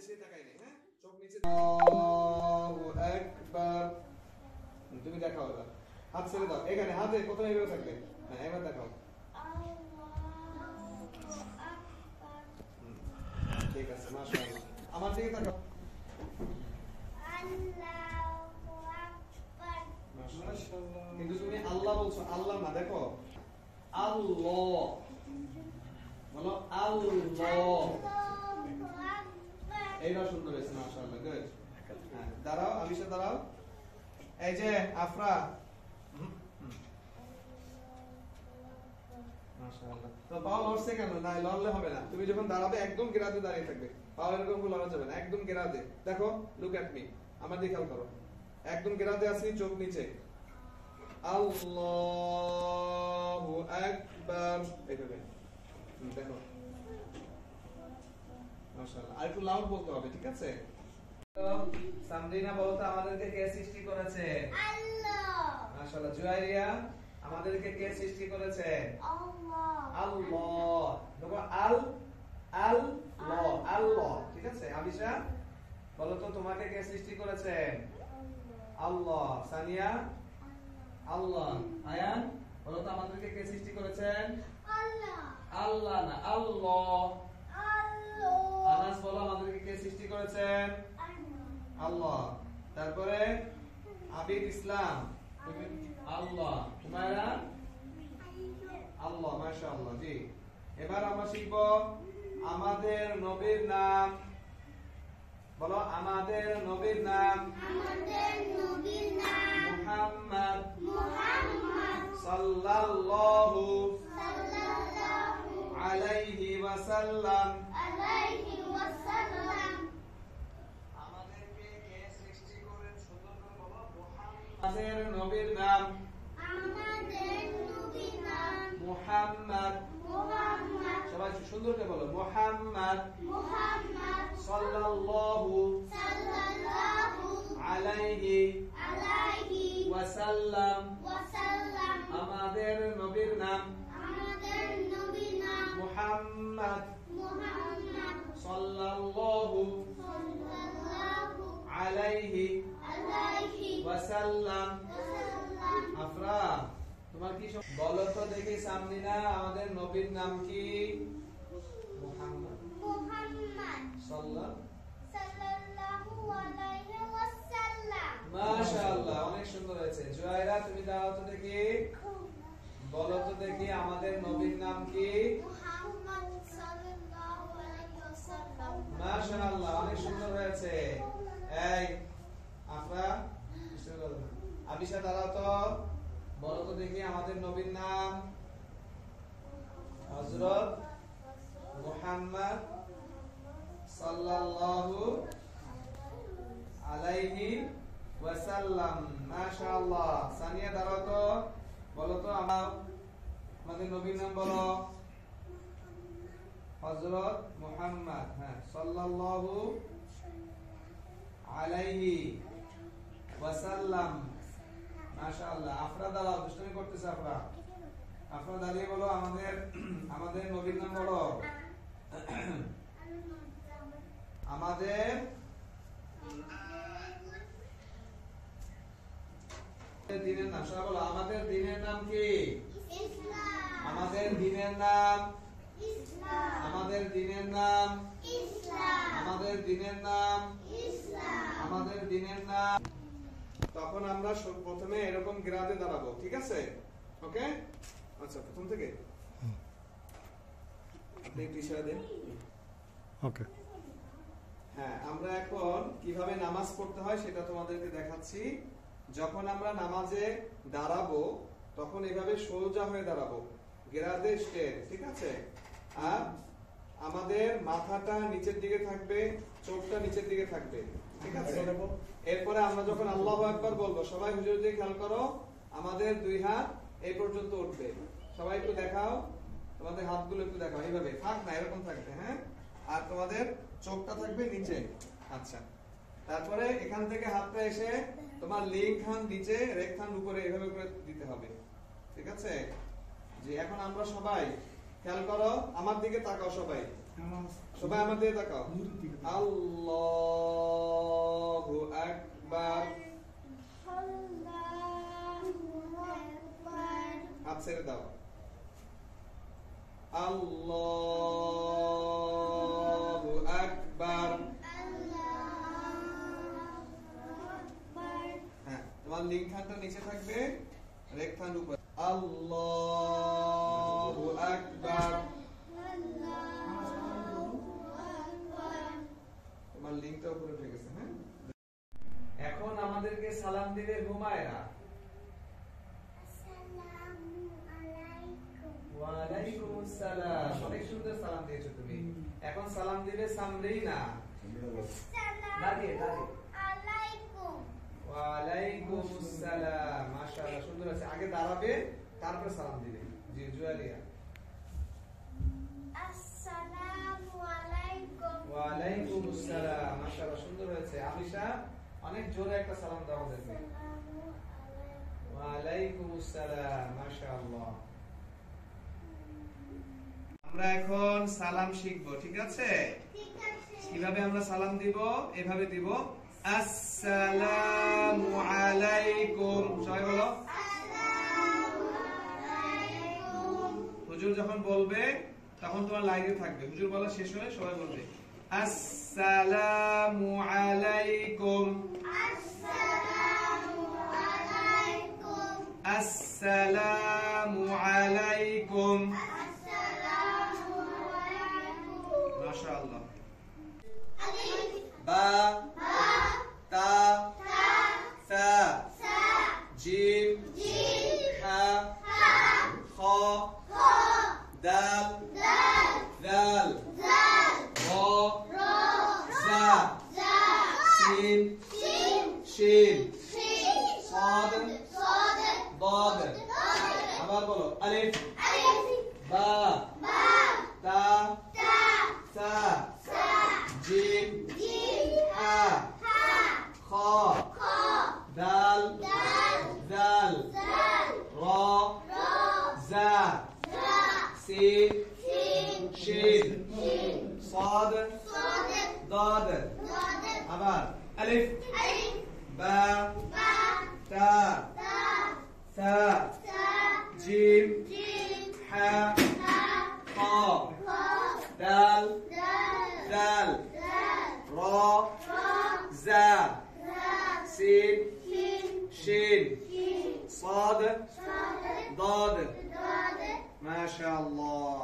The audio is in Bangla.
নিচে তাকাই নেই, হ্যাঁ চোখ নিচে। আল্লাহু আকবার। তুমি দেখাও এবার, হাত ছেড়ে দাও। এখানে হাতে প্রথমে এইভাবে থাকবে। হ্যাঁ এবার দেখাও। ঠিক আছে, মাশাআল্লাহ। আমার দিকে তাকাও। আল্লাহু আকবার। মাশাআল্লাহ। কিন্তু তুমি আল্লাহ বলছো, আল্লাহ না, দেখো আল্লাহ বলো, আল্লাহ। এইবার সুন্দর হয়েছে, মাশাআল্লাহ, গুড। হ্যাঁ দাঁড়াও, আবিশা দাঁড়াও। এই যে আফরা, মাশাআল্লাহ। তো পাও লড়ছে কেন? না লড়লে হবে না, তুমি যখন দাঁড়াবে একদম গেরাতে দাঁড়িয়ে থাকবে, পাও এরকম করে লড়া যাবে না, একদম গেরাতে। দেখো, লুক এট মি, আমার দিকে খেয়াল করো, একদম গেরাতে আছি, চোখ নিচে। আল্লাহু আকবার, এইভাবে দেখো, মাশাআল্লাহ। আর একটু লাউড বলতে হবে, ঠিক আছে? সামরিনা বলতে আমাদেরকে কে সৃষ্টি করেছে? আল্লাহ। মাশাআল্লাহ। জুয়াইরিয়া, আমাদেরকে কে সৃষ্টি করেছে? আল্লাহ। আল্লাহ। দেখো আল আল ল, আল্লাহ, ঠিক আছে? আবিশা বলো তো, তোমাকে কে সৃষ্টি করেছে? আল্লাহ। সানিয়া, আল্লাহ। আয়ান বলো তো, আমাদেরকে কে সৃষ্টি করেছেন? আল্লাহ। আল্লাহ না, আল্লাহ। আল্লাহ। আনাস বলো, আমাদেরকে কে সৃষ্টি করেছেন? আল্লাহ। তারপরে আবিদ ইসলাম, আল্লাহ। হুমায়রা, আল্লাহ। মাশাআল্লাহ, জি। এবার আমরা শিখব আমাদের নবীর নাম। বলো, আমাদের নবীর নাম। আমাদের নবীর নাম মুহাম্মদ। মুহাম্মদ সাল্লাল্লাহু আলাইহি ওয়াসাল্লাম। আলাইহি ওয়াসাল্লাম। আমাদেরকে কে সৃষ্টি করেন? সুন্দর করে বলো, মুহাম্মদ। আমাদের নবীর নাম। আমাদের নবীর নাম মুহাম্মদ। মুহাম্মদ। সবাই সুন্দর করে বলো, মুহাম্মদ। মুহাম্মদ সাল্লাল্লাহু আলাইহি ওয়াসাল্লাম। ওয়াসাল্লাম। আমাদের নবীর নাম। আমাদের নবীর নাম মুহাম্মদ। মুহাম্মদ সাল্লাল্লাহু আলাইহি ওয়াসাল্লাম। আফরা, তোমার কি বলো তো দেখি সামরিনা, আমাদের নবীর নাম কি? মুহাম্মদ। মুহাম্মদ সাল্লাল্লাহু আলাইহি ওয়াসাল্লাম। মাশাআল্লাহ, অনেক সুন্দর হয়েছে। জুয়াইরা, তুমি দাও তো দেখি, বলো তো দেখি আমাদের নবীর নাম কি? মুহাম্মদ সাল্লাল্লাহু আলাইহি ওয়াসাল্লাম। মাশাআল্লাহ, অনেক সুন্দর হয়েছে। এই আফরা, আবিশা দাঁড়াও তো, বলো তো দেখি আমাদের নবীর নাম? হযরত মুহাম্মদ সাল্লাল্লাহু আলাইহি ওয়াসাল্লাম। মাশাআল্লাহ। সানিয়া দাঁড়াও তো, বলো তো আমাদের নবীর নাম বলো? হযরত মুহাম্মদ, হ্যাঁ, সাল্লাল্লাহু আলাইহি ওয়াসাল্লাম। মাশাআল্লাহ। আফরা দাঁড়াও, দুষ্টুমি করতেছে আফরা। আফরা দাঁড়িয়ে বলো, আমাদের নবীর নাম বলো? আমাদের দিনের নাম। সবাই বলো, আমাদের দিনের নাম কি? ইসলাম। আমাদের দিনের নাম ইসলাম। আমাদের দিনের নাম ইসলাম। আমাদের দিনের নাম ইসলাম। আমাদের দিনের নাম। তখন আমরা প্রথমে এরকম গ্রাদে দাঁড়াবো, ঠিক আছে? ওকে, আচ্ছা, প্রথম থেকে আপনি একটু ইশারা দেন। ওকে। হ্যাঁ, আমরা এখন কিভাবে নামাজ পড়তে হয় সেটা তোমাদেরকে দেখাচ্ছি। যখন আমরা নামাজে দাঁড়াবো তখন এভাবে সোজা হয়ে দাঁড়াবো, গেরাদে স্টেপ, ঠিক আছে? আর আমাদের মাথাটা নিচের দিকে থাকবে, চোখটা নিচের দিকে থাকবে, ঠিক আছে? এরপরে আমরা যখন আল্লাহু আকবার বলবো, সবাই হুজুর দিয়ে খেয়াল করো, আমাদের দুই হাত এই পর্যন্ত উঠবে। সবাই একটু দেখাও, তোমাদের হাতগুলো একটু দেখাও, এইভাবে থাক না, এরকম থাকবে, হ্যাঁ? আর তোমাদের চোখটা থাকবে নিচে। আচ্ছা, তারপরে এখান থেকে হাতটা এসে তোমার লিঙ্ক হ্যান্ড নিচে, রেক হ্যান্ড উপরে, এভাবে করে দিতে হবে, ঠিক আছে? যে এখন আমরা সবাই খেয়াল করো, আমার দিকে তাকাও সবাই। সবাই আমার দিকে তাকাও আল্লাহু আকবার হাত ছেড়ে দাও আল্লাহু আকবার হ্যাঁ তোমার লিঙ্ক খানটা নিচে থাকবে রেখ খান উপরে আল্লাহু আকবার তোমার লিঙ্কটা উপরে উঠে গেছে হ্যাঁ এখন আমাদেরকে সালাম দিবে হুমায়রা ওয়া আলাইকুমুস সালাম অনেক সুন্দর সালাম দিয়েছো তুমি এখন সালাম দিবে সামরিনা দাঁড়িয়ে আলাইকুম ওয়া আলাইকুমুস সালাম মাশাআল্লাহ সুন্দর আছে আগে দাঁড়াবে তারপর সালাম দিবে জি জুয়ারিয়া আসসালামু আলাইকুম ওয়া আলাইকুমুস সালাম মাশাআল্লাহ সুন্দর হয়েছে আমিশা অনেক জোরে একটা সালাম দাও আমাদেরকে ওয়া আলাইকুমুস সালাম মাশাআল্লাহ আমরা এখন সালাম শিখবো ঠিক আছে কিভাবে আমরা সালাম দিব এভাবে দিব আসসালামু আলাইকুম সবাই বলো হুজুর যখন বলবে তখন তোমার লাইনে থাকবে হুজুর বলা শেষ হয়ে সবাই বলবে আসসালামু আলাইকুম আসসালামু আলাইকুম মাশাআল্লাহ বা তা সা জিম হা খ দাল দাল র জা সিন শিন صاد ضاد আবার বলো আলিফ বা তা সা জিম হা খ দাল দাল র জা সিন শিন صاد ضاد আবার আলিফ বা তা সা জিম হা খ দাল দাল র জা সিন শিন صاد ضاد ما شاء الله